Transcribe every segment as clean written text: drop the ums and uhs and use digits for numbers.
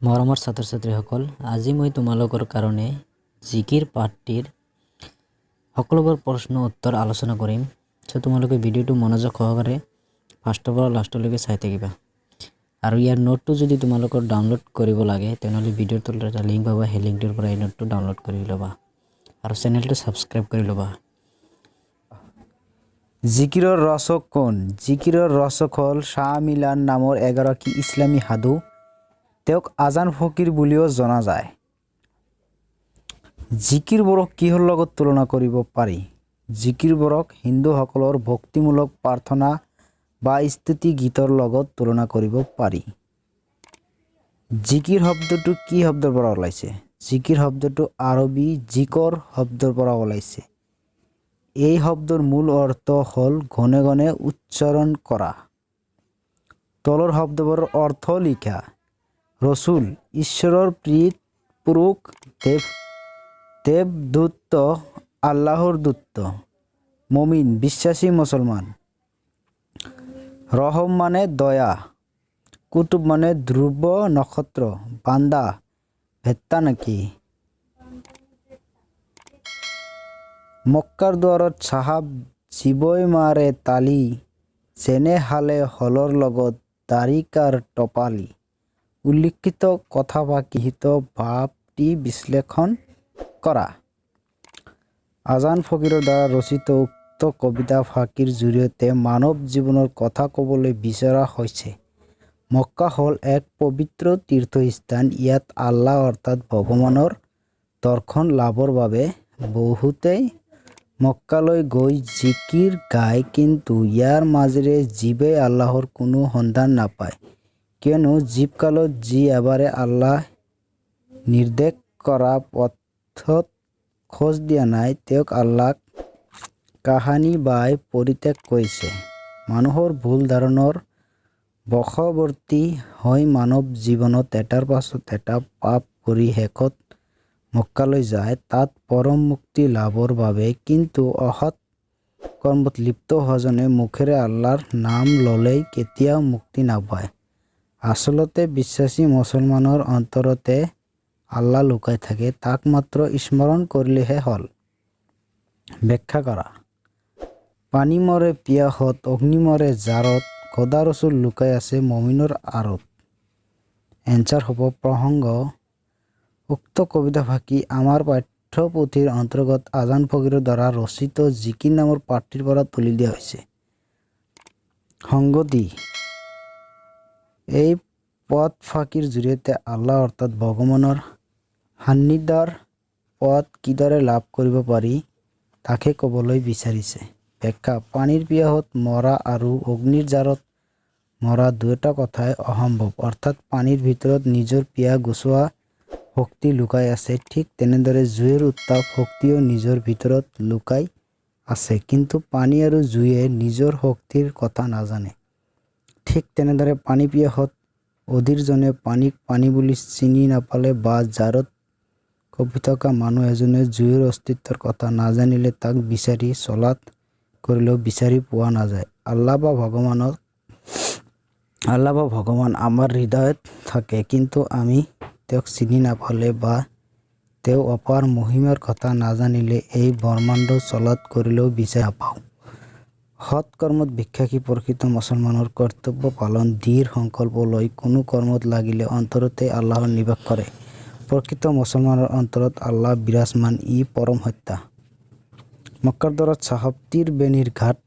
মৰমৰ ছাত্ৰ ছাত্ৰীসকল, আজি মই তোমালোকৰ কাৰণে জিকিৰ পাঠটিৰ সকলোবোৰ প্ৰশ্ন উত্তৰ আলোচনা কৰিম। তোমালোকে ভিডিঅ'টো মনোযোগ সহকাৰে ফাৰ্ষ্টৰ পৰা লাষ্টলৈকে চাই থাকিবা। আৰু ইয়াৰ নোটটো যদি তোমালোকৰ ডাউনলোড কৰিব লাগে তেনেহ'লে ভিডিঅ'ৰ তলত এটা লিংক পাবা, সেই লিংকটোৰ পৰা এই নোটটো ডাউনলোড কৰি ল'বা আৰু চেনেলটো ছাবস্ক্ৰাইব কৰি ল'বা। জিকিৰৰ ৰচক কোন? জিকিৰৰ ৰচক হ'ল শাহ মিলান নামৰ এগৰাকী ইছলামী সাধু। তেওঁক আজান ফকীৰ বুলিও জনা যায়। জিকিৰবোৰক কিহৰ লগত তুলনা কৰিব পাৰি? জিকিৰবোৰক হিন্দুসকলৰ ভক্তিমূলক প্ৰাৰ্থনা বা স্তুতি গীতৰ লগত তুলনা কৰিব পাৰি। জিকিৰ শব্দটো কি শব্দৰ পৰা ওলাইছে? জিকিৰ শব্দটো আৰবী জিকৰ শব্দৰ পৰা ওলাইছে। এই শব্দৰ মূল অৰ্থ হ'ল ঘনে ঘনে উচ্চাৰণ কৰা। তলৰ শব্দবোৰৰ অৰ্থ লিখা। ৰসুল ঈশ্বৰৰ প্ৰীত পুৰুষ, দেৱদূত আল্লাহৰ দূত, মুমিন বিশ্বাসী মুছলমান, ৰহম মানে দয়া, কুতুব মানে ধ্ৰুৱ নক্ষত্ৰ, বান্দা ভেট্টা নেকি? মক্কাৰ দুৱাৰত চাহাব জীৱই মাৰে তালি, যেনে হালে হলৰ লগত দাৰিকাৰ টপালি। উল্লিখিত কথা বা গৃহীত ভাৱটি বিশ্লেষণ কৰা। আজান ফকীৰৰ দ্বাৰা ৰচিত উক্ত কবিতা ফাঁকিৰ জৰিয়তে মানৱ জীৱনৰ কথা ক'বলৈ বিচৰা হৈছে। মক্কা হ'ল এক পবিত্ৰ তীৰ্থস্থান। ইয়াত আল্লাহ অৰ্থাৎ ভগৱানৰ দৰ্শন লাভৰ বাবে বহুতেই মক্কালৈ গৈ জিকিৰ গায়, কিন্তু ইয়াৰ মাজেৰে জীৱে আল্লাহৰ কোনো সন্ধান নাপায়, কিয়নো জীৱকালত যি এবাৰে আল্লাহ নিৰ্দেশ কৰা পথত খোজ দিয়া নাই, তেওঁক আল্লাহক কাহানি বাই পৰিত্যাগ কৰিছে। মানুহৰ ভুল ধাৰণাৰ বশৱৰ্তী হৈ মানৱ জীৱনত এটাৰ পাছত এটা পাপ কৰি শেষত মক্কালৈ যায়, তাত পৰম মুক্তি লাভৰ বাবে। কিন্তু অসৎ কৰ্মত লিপ্ত হোৱাজনে মুখেৰে আল্লাহৰ নাম ল'লেই কেতিয়াও মুক্তি নাপায়। আচলতে বিশ্বাসী মুছলমানৰ অন্তৰতে আল্লাহ লুকাই থাকে, তাক মাত্ৰ স্মৰণ কৰিলেহে হ'ল। ব্যাখ্যা কৰা। পানী মৰে পিয়াহত, অগ্নি মৰে জাৰত, খোদা ৰচুল লুকাই আছে মুমিনৰ আঁৰত। এনচাৰ হ'ব প্ৰসংগ। উক্ত কবিতা ফাঁকি আমাৰ পাঠ্যপুথিৰ অন্তৰ্গত আজান ফকীৰৰ দ্বাৰা ৰচিত জিকিৰ নামৰ পাঠটিৰ পৰা তুলি দিয়া হৈছে। সংগতি। এই পদ ফাঁকিৰ জৰিয়তে আল্লাহ অৰ্থাৎ ভগৱানৰ সান্নিধ্যৰ পদ কিদৰে লাভ কৰিব পাৰি তাকে ক'বলৈ বিচাৰিছে। ব্যাখ্যা। পানীৰ পিয়াহত মৰা আৰু অগ্নিৰ জাৰত মৰা দুয়োটা কথাই অসম্ভৱ, অৰ্থাৎ পানীৰ ভিতৰত নিজৰ পিয়াহ গুচোৱা শক্তি লুকাই আছে, ঠিক তেনেদৰে জুইৰ উত্তাপ শক্তিও নিজৰ ভিতৰত লুকাই আছে, কিন্তু পানী আৰু জুইয়ে নিজৰ শক্তিৰ কথা নাজানে। ঠিক তেনেদৰে পানী পিয়াহত অধীৰজনে পানীক পানী বুলি চিনি নাপালে বা জাৰত কঁপি থকা মানুহ এজনে জুইৰ অস্তিত্বৰ কথা নাজানিলে তাক বিচাৰি চলাত কৰিলেও বিচাৰি পোৱা নাযায়। আল্লাহ বা ভগৱান আমাৰ হৃদয়ত থাকে, কিন্তু আমি তেওঁক চিনি নাপালে বা তেওঁ অপাৰ মহিমাৰ কথা নাজানিলে এই ব্ৰহ্মাণ্ড চলাত কৰিলেও বিচাৰি নাপাওঁ। সৎ কৰ্মত বিশ্বাসী প্ৰকৃত মুছলমানৰ কৰ্তব্য পালন, দৃঢ় সংকল্প লৈ কোনো কৰ্মত লাগিলে অন্তৰতে আল্লাহৰ নিবাস কৰে। প্ৰকৃত মুছলমানৰ অন্তৰত আল্লাহ বিৰাজমান, ই পৰম সত্য। মক্কাৰ দৰত চাহাব তীৰ বেনীৰ ঘাট,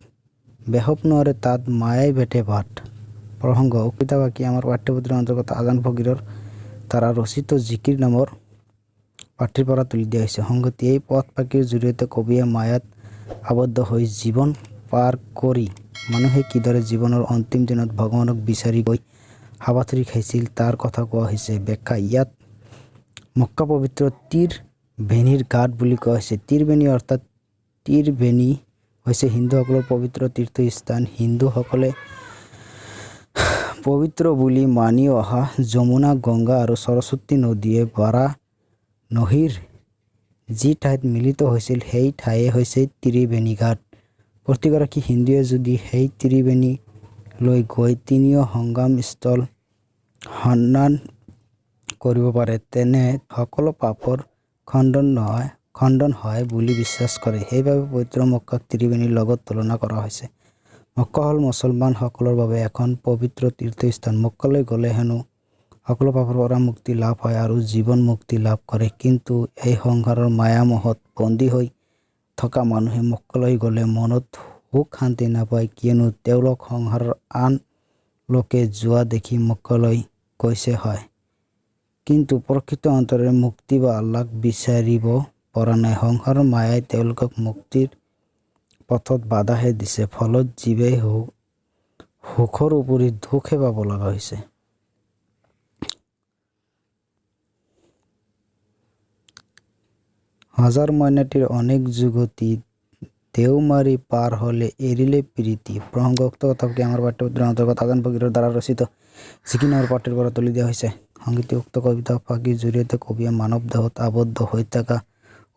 বেহব নোৱাৰে তাত মায়াই বেঠে ভাট। প্ৰসংগ। কবিতা ফাঁকি আমাৰ পাঠ্যপুথিৰ অন্তৰ্গত আজান ফকীৰৰ দ্বাৰা ৰচিত জিকিৰ নামৰ পাঠটিৰ পৰা তুলি দিয়া হৈছে। সংগতি। এই পথ ফাঁকিৰ জৰিয়তে কবিয়ে মায়াত আবদ্ধ হৈ জীৱন পাৰ কৰি মানুহে কিদৰে জীৱনৰ অন্তিম দিনত ভগৱানক বিচাৰি গৈ হাবাথুৰি খাইছিল তাৰ কথা কোৱা হৈছে। ব্যাখ্যা। ইয়াত মক্কা পবিত্ৰ তীৰ বেনীৰ ঘাট বুলি কোৱা হৈছে। তীৰ বেনী অৰ্থাৎ তীৰ বেনী হৈছে হিন্দুসকলৰ পবিত্ৰ তীৰ্থস্থান। হিন্দুসকলে পবিত্ৰ বুলি মানি অহা যমুনা, গংগা আৰু সৰস্বতী নদীয়ে বাৰাণসীৰ যি ঠাইত মিলিত হৈছিল সেই ঠাইয়ে হৈছে ত্ৰিবেণী ঘাট। প্ৰতিগৰাকী হিন্দুৱে যদি সেই ত্ৰিবেণীলৈ গৈ তিনিও সংগমস্থল সন্ধান কৰিব পাৰে তেনে সকলো পাপৰ খণ্ডন হয় বুলি বিশ্বাস কৰে। সেইবাবে পবিত্ৰ মক্কাক ত্ৰিবেণীৰ লগত তুলনা কৰা হৈছে। মক্কা হ'ল মুছলমানসকলৰ বাবে এখন পবিত্ৰ তীৰ্থস্থান। মক্কালৈ গ'লে হেনো সকলো পাপৰ পৰা মুক্তি লাভ হয় আৰু জীৱন মুক্তি লাভ কৰে। কিন্তু এই সংসাৰৰ মায়ামোহত বন্দী হৈ থকা মানুহে মক্কালৈ গ'লে মনত সুখ শান্তি নাপায়, কিয়নো তেওঁলোক সংসাৰৰ আন লোকে যোৱা দেখি মক্কালৈ গৈছে হয়, কিন্তু প্ৰকৃত অন্তৰেৰে মুক্তি বা আল্লাহক বিচাৰিব পৰা নাই। সংসাৰৰ মায়াই তেওঁলোকক মুক্তিৰ পথত বাধাহে দিছে, ফলত জীৱে সুখৰ উপৰি দুখহে পাব লগা হৈছে। হাজাৰ মইনাটিৰ অনেক যুগতি দেওমাৰি পাৰ হলে এৰিলে প্ৰীতি। প্ৰসংগোক্ত কথাটি আমাৰ পাঠ্যপুথিৰ অন্তৰ্গত আজান ফকীৰৰ দ্বাৰা ৰচিত জিকিৰ নামৰ পাঠটিৰ পৰা তুলি দিয়া হৈছে। সংগীতে উক্ত কবিতা ফাঁকিৰ জৰিয়তে কবিয়ে মানৱ দেহত আবদ্ধ হৈ থকা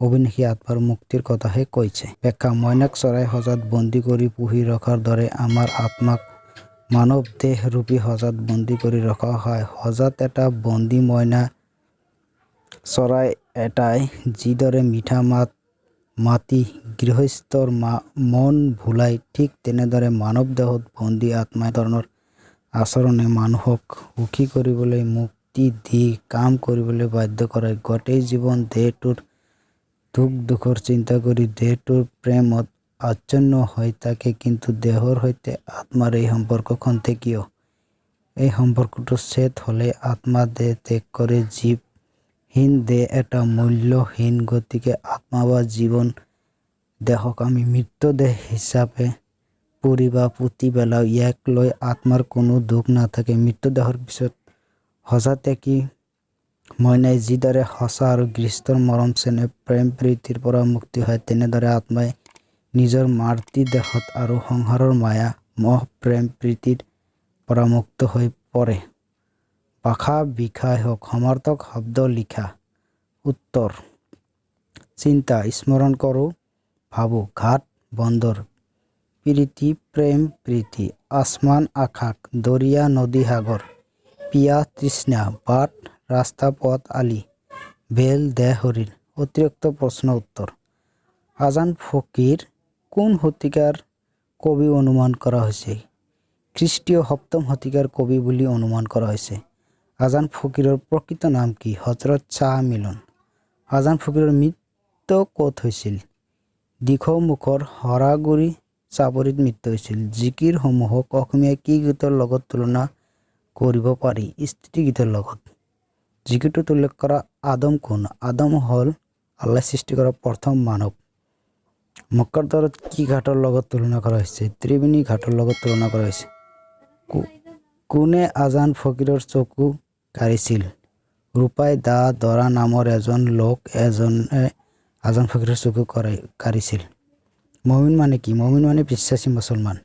অবিনাশী আত্মাৰ মুক্তিৰ কথাহে কৈছে। ব্যাখ্যা: মইনাক চৰাই সজাত বন্দী কৰি পুহি ৰখাৰ দৰে আমাৰ আত্মাক মানৱ দেহ ৰূপী সজাত বন্দী কৰি ৰখা হয়। সজাত এটা বন্দী মইনা চৰাই এটাই যিদৰে মিঠা মাত মাতি গৃহস্থৰ মন ভুলাই, ঠিক তেনেদৰে মানৱ দেহত বন্দী আত্মাই ধৰণৰ আচৰণে মানুহক সুখী কৰিবলৈ, মুক্তি দি কাম কৰিবলৈ বাধ্য কৰে। গোটেই জীৱন দেহটোৰ দুখ দুখৰ চিন্তা কৰি দেহটোৰ প্ৰেমত আচ্ছন্ন হৈ থাকে, কিন্তু দেহৰ সৈতে আত্মাৰ এই সম্পৰ্ক খন্তেকীয়। এই সম্পৰ্কটো ছেদ হলে আত্মা দেহ ত্যাগ কৰে। জীৱহীন দেহ এটা মূল্যহীন, গতিকে আত্মা বা জীৱন দেহক আমি মৃতদেহ হিচাপে পুৰি বা পুতি পেলাওঁ। ইয়াক লৈ আত্মাৰ কোনো দুখ নাথাকে। মৃতদেহৰ পিছত সজা ত্যাগী মইনাই যিদৰে সঁচা আৰু গৃহস্থৰ মৰম চেনেহ প্ৰেম প্ৰীতিৰ পৰা মুক্তি হয়, তেনেদৰে আত্মাই নিজৰ মাতৃ দেহত আৰু সংসাৰৰ মায়া মোহ প্ৰেম প্ৰীতিৰ পৰা মুক্ত হৈ পৰে। ভাষা বিষয় হওক সমাৰ্থক শব্দ লিখা। উত্তৰ: চিন্তা, স্মৰণ কৰোঁ, ভাবোঁ। ঘাট, বন্দৰ। প্ৰীতি, প্ৰেম প্ৰীতি। আসমান, আকাশ। দৰিয়া, নদী, সাগৰ। পিয়াহ, তৃষ্ণা। বাট, ৰাস্তা, পথ, আলি। বেল, দেহ, শৰীৰ। অতিৰিক্ত প্ৰশ্ন উত্তৰ: আজান ফকীৰ কোন শতিকাৰ কবি অনুমান কৰা হৈছে? খ্ৰীষ্টীয় ৭ম শতিকাৰ কবি বুলি অনুমান কৰা হৈছে। আজান ফকীৰৰ প্ৰকৃত নাম কি? হযৰত শ্বাহ মিলন। আজান ফকীৰৰ মৃত্যু ক'ত হৈছিল? দিখৌমুখৰ হৰাগুৰি চাপৰিত মৃত্যু হৈছিল। জিকিৰ সমূহক অসমীয়া কি গীতৰ লগত তুলনা কৰিব পাৰি? স্তুতি গীতৰ লগত। জিকিৰটোত উল্লেখ কৰা আদম কোন? আদম হ'ল আল্লাহ সৃষ্টি কৰা প্ৰথম মানৱ। মক্কাৰ দৰত কি ঘাটৰ লগত তুলনা কৰা হৈছে? ত্ৰিবেণী ঘাটৰ লগত তুলনা কৰা হৈছে। কোনে আজান ফকীৰৰ চকু কাঢ়িছিল? ৰূপাই দা দৰা নামৰ এজন লোক এজনে আজান ফকীৰৰ চকু কাঢ়িছিল। মমিন মানে কি? মমিন মানে বিশ্বাসী মুছলমান।